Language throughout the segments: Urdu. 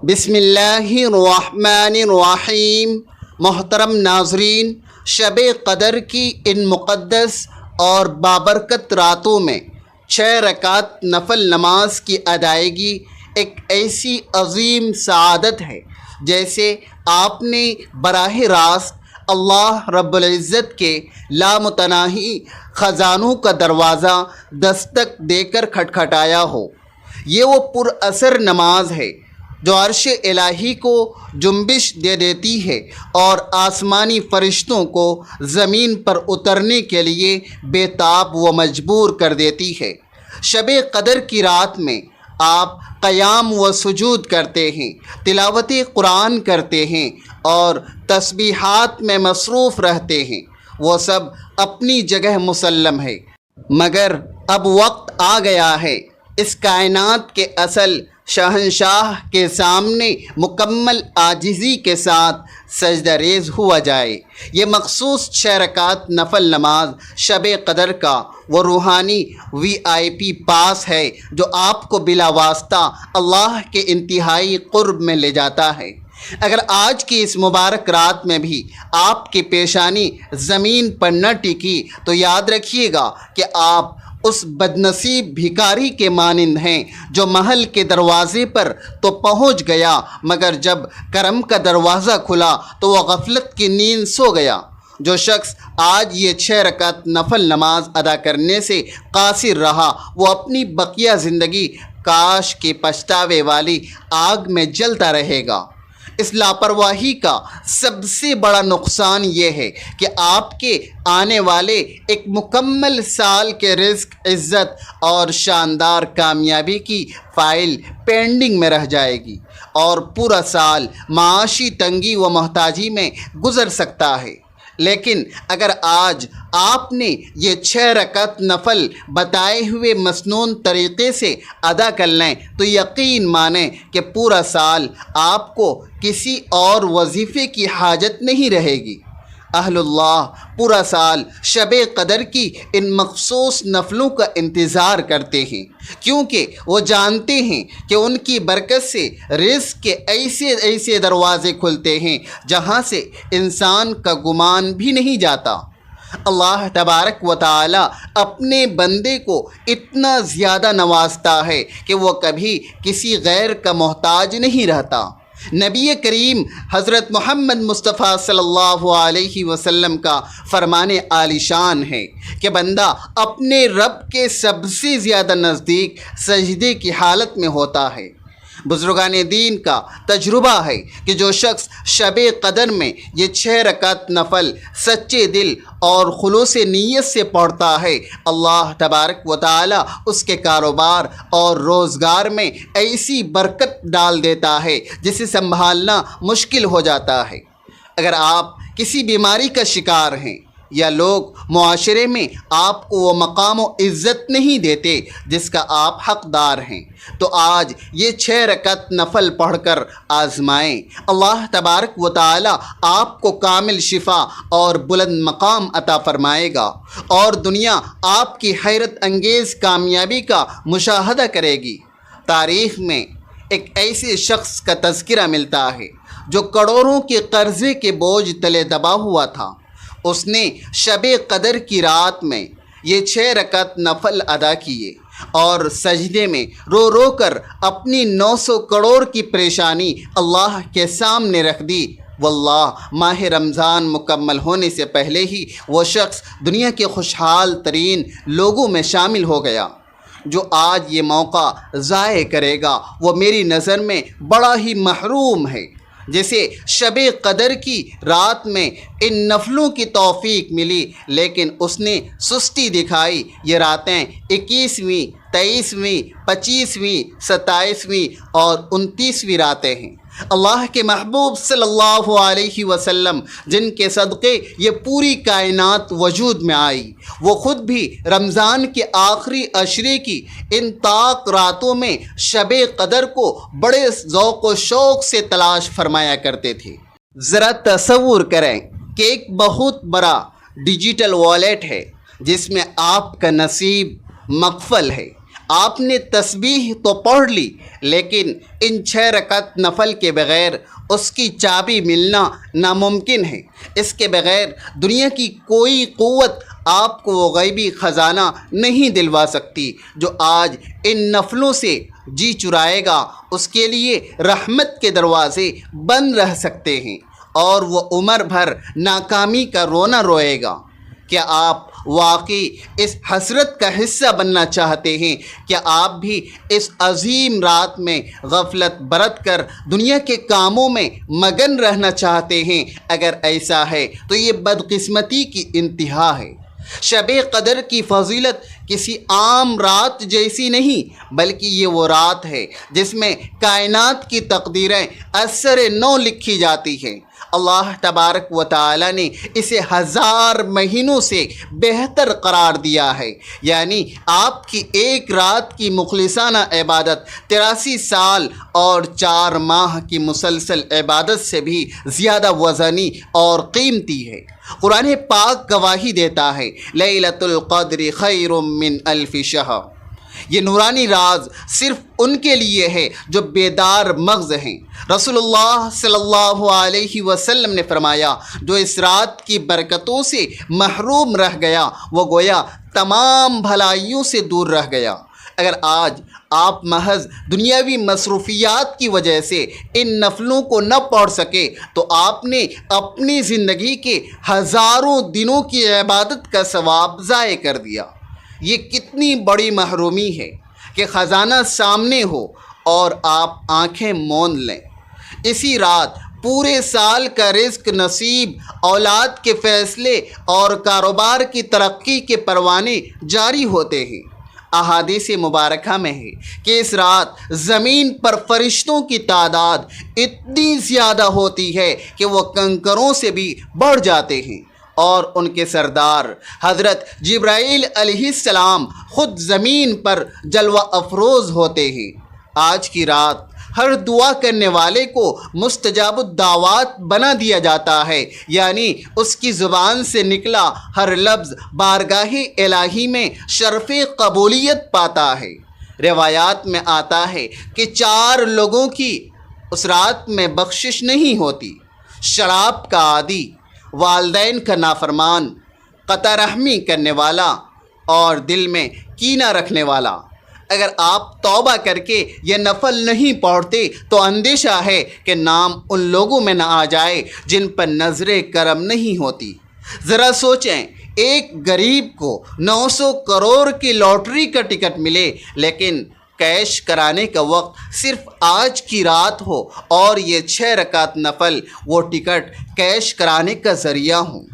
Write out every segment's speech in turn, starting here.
بسم اللہ الرحمن الرحیم۔ محترم ناظرین، شب قدر کی ان مقدس اور بابرکت راتوں میں 6 رکعت نفل نماز کی ادائیگی ایک ایسی عظیم سعادت ہے جیسے آپ نے براہ راست اللہ رب العزت کے لامتناہی خزانوں کا دروازہ دستک دے کر کھٹکھٹایا ہو۔ یہ وہ پر اثر نماز ہے جو عرش الہی کو جنبش دے دیتی ہے اور آسمانی فرشتوں کو زمین پر اترنے کے لیے بے تاب و مجبور کر دیتی ہے۔ شب قدر کی رات میں آپ قیام و سجود کرتے ہیں، تلاوت قرآن کرتے ہیں اور تسبیحات میں مصروف رہتے ہیں۔ وہ سب اپنی جگہ مسلم ہے، مگر اب وقت آ گیا ہے اس کائنات کے اصل شہنشاہ کے سامنے مکمل عاجزی کے ساتھ سجدہ ریز ہوا جائے۔ یہ مخصوص 6 رکعت نفل نماز شب قدر کا وہ روحانی VIP پاس ہے جو آپ کو بلا واسطہ اللہ کے انتہائی قرب میں لے جاتا ہے۔ اگر آج کی اس مبارک رات میں بھی آپ کی پیشانی زمین پر نہ ٹکی تو یاد رکھیے گا کہ آپ اس بدنصیب بھکاری کے مانند ہیں جو محل کے دروازے پر تو پہنچ گیا مگر جب کرم کا دروازہ کھلا تو وہ غفلت کی نیند سو گیا۔ جو شخص آج یہ 6 رکعت نفل نماز ادا کرنے سے قاصر رہا وہ اپنی بقیہ زندگی کاش کی پچھتاوے والی آگ میں جلتا رہے گا۔ اس لاپرواہی کا سب سے بڑا نقصان یہ ہے کہ آپ کے آنے والے ایک مکمل سال کے رزق، عزت اور شاندار کامیابی کی فائل پینڈنگ میں رہ جائے گی اور پورا سال معاشی تنگی و محتاجی میں گزر سکتا ہے۔ لیکن اگر آج آپ نے یہ 6 رکعت نفل بتائے ہوئے مسنون طریقے سے ادا کر لیں تو یقین مانیں کہ پورا سال آپ کو کسی اور وظیفے کی حاجت نہیں رہے گی۔ اہل اللہ پورا سال شب قدر کی ان مخصوص نفلوں کا انتظار کرتے ہیں کیونکہ وہ جانتے ہیں کہ ان کی برکت سے رزق کے ایسے دروازے کھلتے ہیں جہاں سے انسان کا گمان بھی نہیں جاتا۔ اللہ تبارک و تعالی اپنے بندے کو اتنا زیادہ نوازتا ہے کہ وہ کبھی کسی غیر کا محتاج نہیں رہتا۔ نبی کریم حضرت محمد مصطفیٰ صلی اللہ علیہ وسلم کا فرمان عالی شان ہے کہ بندہ اپنے رب کے سب سے زیادہ نزدیک سجدے کی حالت میں ہوتا ہے۔ بزرگان دین کا تجربہ ہے کہ جو شخص شب قدر میں یہ 6 رکعت نفل سچے دل اور خلوص نیت سے پڑھتا ہے اللہ تبارک و تعالی اس کے کاروبار اور روزگار میں ایسی برکت ڈال دیتا ہے جسے سنبھالنا مشکل ہو جاتا ہے۔ اگر آپ کسی بیماری کا شکار ہیں یا لوگ معاشرے میں آپ کو وہ مقام و عزت نہیں دیتے جس کا آپ حقدار ہیں تو آج یہ 6 رکعت نفل پڑھ کر آزمائیں۔ اللہ تبارک و تعالی آپ کو کامل شفا اور بلند مقام عطا فرمائے گا اور دنیا آپ کی حیرت انگیز کامیابی کا مشاہدہ کرے گی۔ تاریخ میں ایک ایسے شخص کا تذکرہ ملتا ہے جو کروڑوں کے قرضے کے بوجھ تلے دبا ہوا تھا۔ اس نے شب قدر کی رات میں یہ 6 رکعت نفل ادا کیے اور سجدے میں رو رو کر اپنی 900 کروڑ کی پریشانی اللہ کے سامنے رکھ دی۔ واللہ ماہ رمضان مکمل ہونے سے پہلے ہی وہ شخص دنیا کے خوشحال ترین لوگوں میں شامل ہو گیا۔ جو آج یہ موقع ضائع کرے گا وہ میری نظر میں بڑا ہی محروم ہے۔ جیسے شب قدر کی رات میں ان نفلوں کی توفیق ملی لیکن اس نے سستی دکھائی۔ یہ راتیں 21ویں، 23ویں، 25ویں، 27ویں اور 29ویں راتیں ہیں۔ اللہ کے محبوب صلی اللہ علیہ وسلم جن کے صدقے یہ پوری کائنات وجود میں آئی وہ خود بھی رمضان کے آخری عشرے کی ان طاق راتوں میں شب قدر کو بڑے ذوق و شوق سے تلاش فرمایا کرتے تھے۔ ذرا تصور کریں کہ ایک بہت بڑا ڈیجیٹل والیٹ ہے جس میں آپ کا نصیب مقفل ہے۔ آپ نے تسبیح تو پڑھ لی، لیکن ان 6 رکعت نفل کے بغیر اس کی چابی ملنا ناممکن ہے۔ اس کے بغیر دنیا کی کوئی قوت آپ کو وہ غیبی خزانہ نہیں دلوا سکتی جو آج ان نفلوں سے جی چرائے گا۔ اس کے لیے رحمت کے دروازے بند رہ سکتے ہیں اور وہ عمر بھر ناکامی کا رونا روئے گا۔ کیا آپ واقعی اس حسرت کا حصہ بننا چاہتے ہیں؟ کیا آپ بھی اس عظیم رات میں غفلت برت کر دنیا کے کاموں میں مگن رہنا چاہتے ہیں؟ اگر ایسا ہے تو یہ بدقسمتی کی انتہا ہے۔ شب قدر کی فضیلت کسی عام رات جیسی نہیں، بلکہ یہ وہ رات ہے جس میں کائنات کی تقدیریں اثر نو لکھی جاتی ہیں۔ اللہ تبارک و تعالی نے اسے 1000 مہینوں سے بہتر قرار دیا ہے، یعنی آپ کی ایک رات کی مخلصانہ عبادت 83 سال اور 4 ماہ کی مسلسل عبادت سے بھی زیادہ وزنی اور قیمتی ہے۔ قرآن پاک گواہی دیتا ہے، لیلۃ القدر خیر من الف شہر۔ یہ نورانی راز صرف ان کے لیے ہے جو بیدار مغز ہیں۔ رسول اللہ صلی اللہ علیہ وسلم نے فرمایا، جو اس رات کی برکتوں سے محروم رہ گیا وہ گویا تمام بھلائیوں سے دور رہ گیا۔ اگر آج آپ محض دنیاوی مصروفیات کی وجہ سے ان نفلوں کو نہ پڑھ سکے تو آپ نے اپنی زندگی کے ہزاروں دنوں کی عبادت کا ثواب ضائع کر دیا۔ یہ کتنی بڑی محرومی ہے کہ خزانہ سامنے ہو اور آپ آنکھیں موند لیں۔ اسی رات پورے سال کا رزق نصیب، اولاد کے فیصلے اور کاروبار کی ترقی کے پروانے جاری ہوتے ہیں۔ احادیث مبارکہ میں ہے کہ اس رات زمین پر فرشتوں کی تعداد اتنی زیادہ ہوتی ہے کہ وہ کنکروں سے بھی بڑھ جاتے ہیں، اور ان کے سردار حضرت جبرائیل علیہ السلام خود زمین پر جلوہ افروز ہوتے ہیں۔ آج کی رات ہر دعا کرنے والے کو مستجاب الدعوات بنا دیا جاتا ہے، یعنی اس کی زبان سے نکلا ہر لفظ بارگاہ الہی میں شرف قبولیت پاتا ہے۔ روایات میں آتا ہے کہ 4 لوگوں کی اس رات میں بخشش نہیں ہوتی: شراب کا عادی، والدین کا نافرمان، قطع رحمی کرنے والا اور دل میں کینہ رکھنے والا۔ اگر آپ توبہ کر کے یہ نفل نہیں پڑھتے تو اندیشہ ہے کہ نام ان لوگوں میں نہ آ جائے جن پر نظر کرم نہیں ہوتی۔ ذرا سوچیں، ایک غریب کو 900 کروڑ کی لاٹری کا ٹکٹ ملے، لیکن کیش کرانے کا وقت صرف آج کی رات ہو اور یہ 6 رکعت نفل وہ ٹکٹ کیش کرانے کا ذریعہ ہوں۔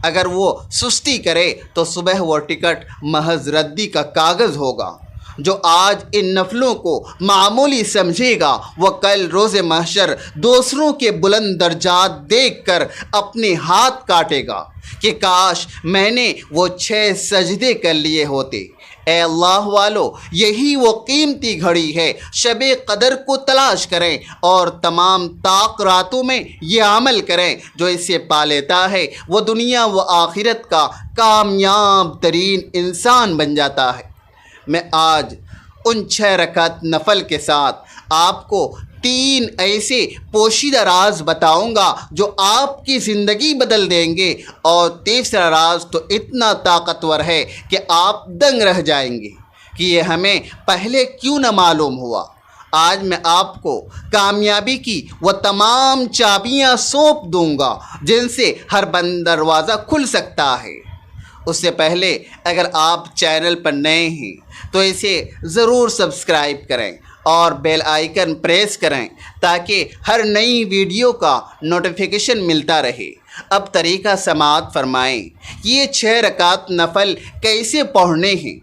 اگر وہ سستی کرے تو صبح وہ ٹکٹ محض ردی کا کاغذ ہوگا۔ جو آج ان نفلوں کو معمولی سمجھے گا وہ کل روز محشر دوسروں کے بلند درجات دیکھ کر اپنے ہاتھ کاٹے گا کہ کاش میں نے وہ 6 سجدے کر لیے ہوتے۔ اے اللہ والو، یہی وہ قیمتی گھڑی ہے۔ شب قدر کو تلاش کریں اور تمام طاق راتوں میں یہ عمل کریں۔ جو اسے پا لیتا ہے وہ دنیا و آخرت کا کامیاب ترین انسان بن جاتا ہے۔ میں آج ان 6 رکعت نفل کے ساتھ آپ کو 3 ایسے پوشیدہ راز بتاؤں گا جو آپ کی زندگی بدل دیں گے، اور تیسرا راز تو اتنا طاقتور ہے کہ آپ دنگ رہ جائیں گے کہ یہ ہمیں پہلے کیوں نہ معلوم ہوا۔ آج میں آپ کو کامیابی کی وہ تمام چابیاں سونپ دوں گا جن سے ہر بند دروازہ کھل سکتا ہے۔ اس سے پہلے اگر آپ چینل پر نئے ہیں تو اسے ضرور سبسکرائب کریں اور بیل آئیکن پریس کریں تاکہ ہر نئی ویڈیو کا نوٹیفیکیشن ملتا رہے۔ اب طریقہ سماعت فرمائیں۔ یہ 6 رکعت نفل کیسے پڑھنے ہیں؟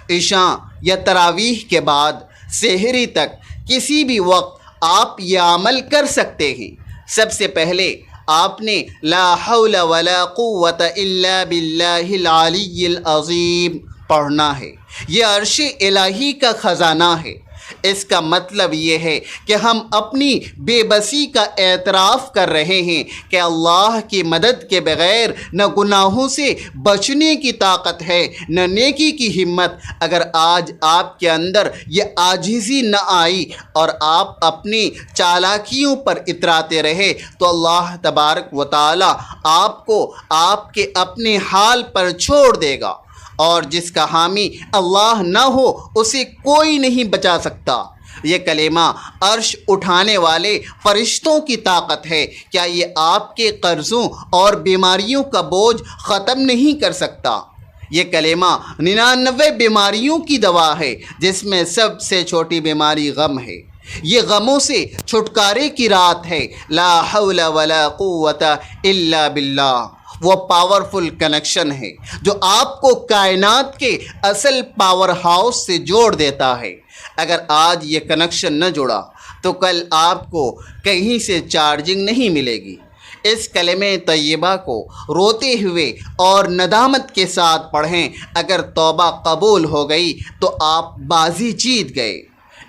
عشاء یا تراویح کے بعد سحری تک کسی بھی وقت آپ یہ عمل کر سکتے ہیں۔ سب سے پہلے آپ نے لا حول ولا قوت الا باللہ العلی العظیم پڑھنا ہے۔ یہ عرش الہی کا خزانہ ہے۔ اس کا مطلب یہ ہے کہ ہم اپنی بے بسی کا اعتراف کر رہے ہیں کہ اللہ کی مدد کے بغیر نہ گناہوں سے بچنے کی طاقت ہے نہ نیکی کی ہمت۔ اگر آج آپ کے اندر یہ عاجزی نہ آئی اور آپ اپنی چالاکیوں پر اتراتے رہے تو اللہ تبارک و تعالی آپ کو آپ کے اپنے حال پر چھوڑ دے گا، اور جس کا حامی اللہ نہ ہو اسے کوئی نہیں بچا سکتا۔ یہ کلمہ عرش اٹھانے والے فرشتوں کی طاقت ہے، کیا یہ آپ کے قرضوں اور بیماریوں کا بوجھ ختم نہیں کر سکتا؟ یہ کلمہ 99 بیماریوں کی دوا ہے، جس میں سب سے چھوٹی بیماری غم ہے۔ یہ غموں سے چھٹکارے کی رات ہے۔ لا حول ولا قوت الا باللہ، وہ پاورفل کنیکشن ہے جو آپ کو کائنات کے اصل پاور ہاؤس سے جوڑ دیتا ہے۔ اگر آج یہ کنیکشن نہ جڑا تو کل آپ کو کہیں سے چارجنگ نہیں ملے گی۔ اس کلمہ طیبہ کو روتے ہوئے اور ندامت کے ساتھ پڑھیں۔ اگر توبہ قبول ہو گئی تو آپ بازی جیت گئے۔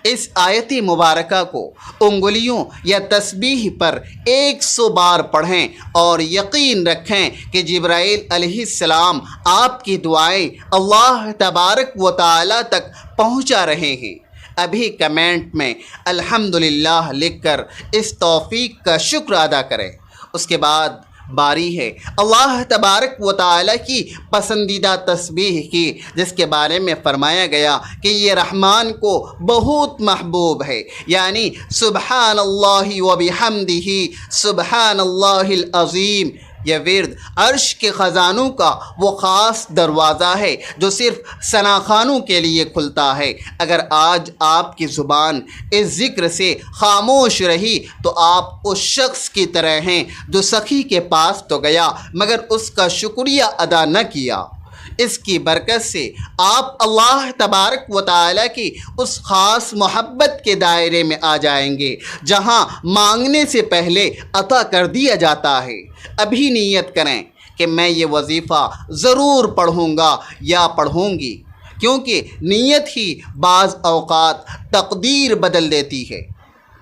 اس آیت مبارکہ کو انگلیوں یا تسبیح پر 100 بار پڑھیں اور یقین رکھیں کہ جبرائیل علیہ السلام آپ کی دعائیں اللہ تبارک و تعالی تک پہنچا رہے ہیں۔ ابھی کمنٹ میں الحمدللہ لکھ کر اس توفیق کا شکر ادا کریں۔ اس کے بعد باری ہے اللہ تبارک و تعالی کی پسندیدہ تسبیح کی، جس کے بارے میں فرمایا گیا کہ یہ رحمان کو بہت محبوب ہے، یعنی سبحان اللہ و بحمدہ سبحان اللہ العظیم۔ یہ ورد عرش کے خزانوں کا وہ خاص دروازہ ہے جو صرف ثناخوانوں کے لیے کھلتا ہے۔ اگر آج آپ کی زبان اس ذکر سے خاموش رہی تو آپ اس شخص کی طرح ہیں جو سخی کے پاس تو گیا مگر اس کا شکریہ ادا نہ کیا۔ اس کی برکت سے آپ اللہ تبارک و تعالی کی اس خاص محبت کے دائرے میں آ جائیں گے جہاں مانگنے سے پہلے عطا کر دیا جاتا ہے۔ ابھی نیت کریں کہ میں یہ وظیفہ ضرور پڑھوں گا یا پڑھوں گی، کیونکہ نیت ہی بعض اوقات تقدیر بدل دیتی ہے۔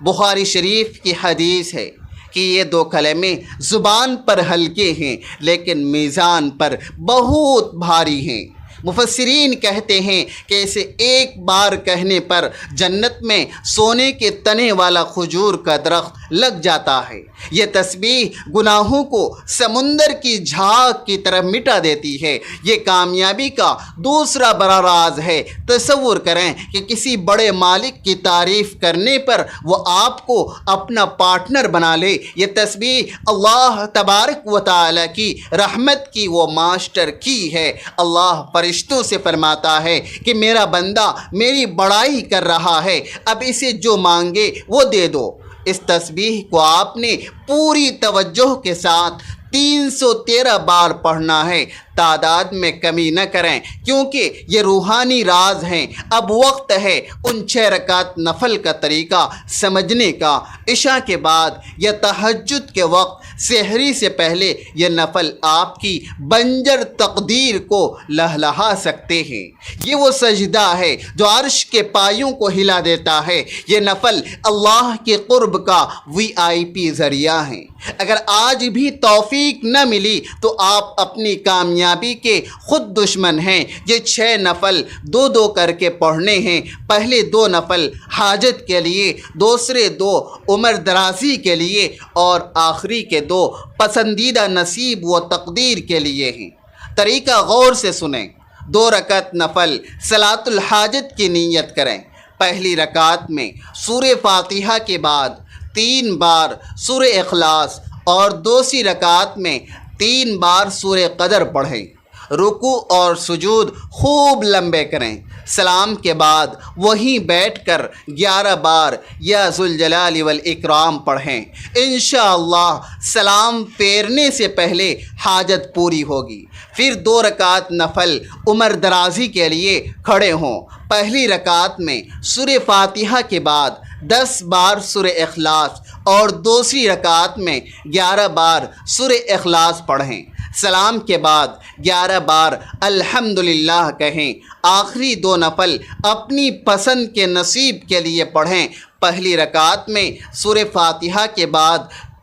بخاری شریف کی حدیث ہے کہ یہ 2 کلمے زبان پر ہلکے ہیں لیکن میزان پر بہت بھاری ہیں۔ مفسرین کہتے ہیں کہ اسے ایک بار کہنے پر جنت میں سونے کے تنے والا کھجور کا درخت لگ جاتا ہے۔ یہ تسبیح گناہوں کو سمندر کی جھاگ کی طرح مٹا دیتی ہے۔ یہ کامیابی کا دوسرا بڑا راز ہے۔ تصور کریں کہ کسی بڑے مالک کی تعریف کرنے پر وہ آپ کو اپنا پارٹنر بنا لے۔ یہ تسبیح اللہ تبارک و تعالی کی رحمت کی وہ ماسٹر کی ہے۔ اللہ فرشتوں سے فرماتا ہے کہ میرا بندہ میری بڑائی کر رہا ہے، اب اسے جو مانگے وہ دے دو۔ اس تسبیح کو آپ نے پوری توجہ کے ساتھ 313 بار پڑھنا ہے۔ تعداد میں کمی نہ کریں کیونکہ یہ روحانی راز ہیں۔ اب وقت ہے ان 6 رکعت نفل کا طریقہ سمجھنے کا۔ عشاء کے بعد یا تہجد کے وقت سحری سے پہلے یہ نفل آپ کی بنجر تقدیر کو لہلہا سکتے ہیں۔ یہ وہ سجدہ ہے جو عرش کے پایوں کو ہلا دیتا ہے۔ یہ نفل اللہ کے قرب کا VIP ذریعہ ہیں۔ اگر آج بھی توفیق نہ ملی تو آپ اپنی کامیابی کے خود دشمن ہیں۔ یہ 6 نفل 2 کر کے پڑھنے ہیں۔ پہلے 2 نفل حاجت کے لیے، دوسرے 2 عمر درازی کے لیے اور آخری کے 2 پسندیدہ نصیب و تقدیر کے لیے ہیں۔ طریقہ غور سے سنیں۔ 2 رکعت نفل صلاۃ الحاجت کی نیت کریں۔ پہلی رکعت میں سورہ فاتحہ کے بعد 3 بار سورہ اخلاص اور دوسری رکعت میں 3 بار سورہ قدر پڑھیں۔ رکوع اور سجود خوب لمبے کریں۔ سلام کے بعد وہیں بیٹھ کر 11 بار یا ذوالجلال والاکرام پڑھیں۔ انشاءاللہ سلام پھیرنے سے پہلے حاجت پوری ہوگی۔ پھر 2 رکعت نفل عمر درازی کے لیے کھڑے ہوں۔ پہلی رکعت میں سورہ فاتحہ کے بعد 10 بار سورہ اخلاص اور دوسری رکعت میں 11 بار سورہ اخلاص پڑھیں۔ سلام کے بعد 11 بار الحمدللہ کہیں۔ آخری 2 نفل اپنی پسند کے نصیب کے لیے پڑھیں۔ پہلی رکعت میں سورہ فاتحہ کے بعد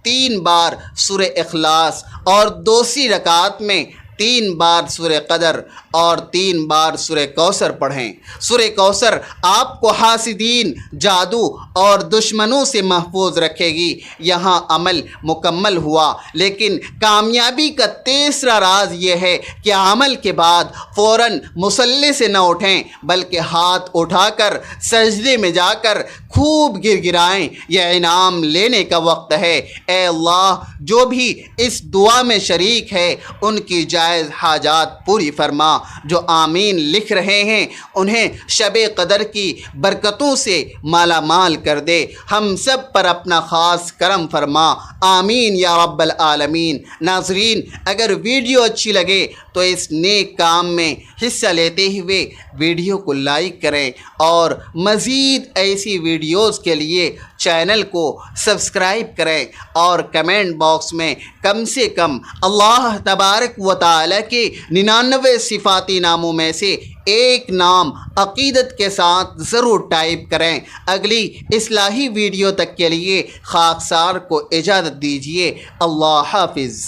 3 بار سورہ اخلاص اور دوسری رکعت میں 3 بار سورہ قدر اور 3 بار سورہ کوثر پڑھیں۔ سورہ کوثر آپ کو حاسدین، جادو اور دشمنوں سے محفوظ رکھے گی۔ یہاں عمل مکمل ہوا، لیکن کامیابی کا تیسرا راز یہ ہے کہ عمل کے بعد فوراً مصلی سے نہ اٹھیں، بلکہ ہاتھ اٹھا کر سجدے میں جا کر خوب گر گرائیں۔ یہ انعام لینے کا وقت ہے۔ اے اللہ، جو بھی اس دعا میں شریک ہے ان کی جائز حاجات پوری فرما۔ جو آمین لکھ رہے ہیں انہیں شب قدر کی برکتوں سے مالا مال کر دے۔ ہم سب پر اپنا خاص کرم فرما، آمین یا رب العالمین۔ ناظرین، اگر ویڈیو اچھی لگے تو اس نیک کام میں حصہ لیتے ہوئے ویڈیو کو لائک کریں اور مزید ایسی ویڈیوز کے لیے چینل کو سبسکرائب کریں، اور کمنٹ باکس میں کم سے کم اللہ تبارک و تعالی کے 99 صفاتی ناموں میں سے ایک نام عقیدت کے ساتھ ضرور ٹائپ کریں۔ اگلی اصلاحی ویڈیو تک کے لیے خاکسار کو اجازت دیجیے۔ اللہ حافظ۔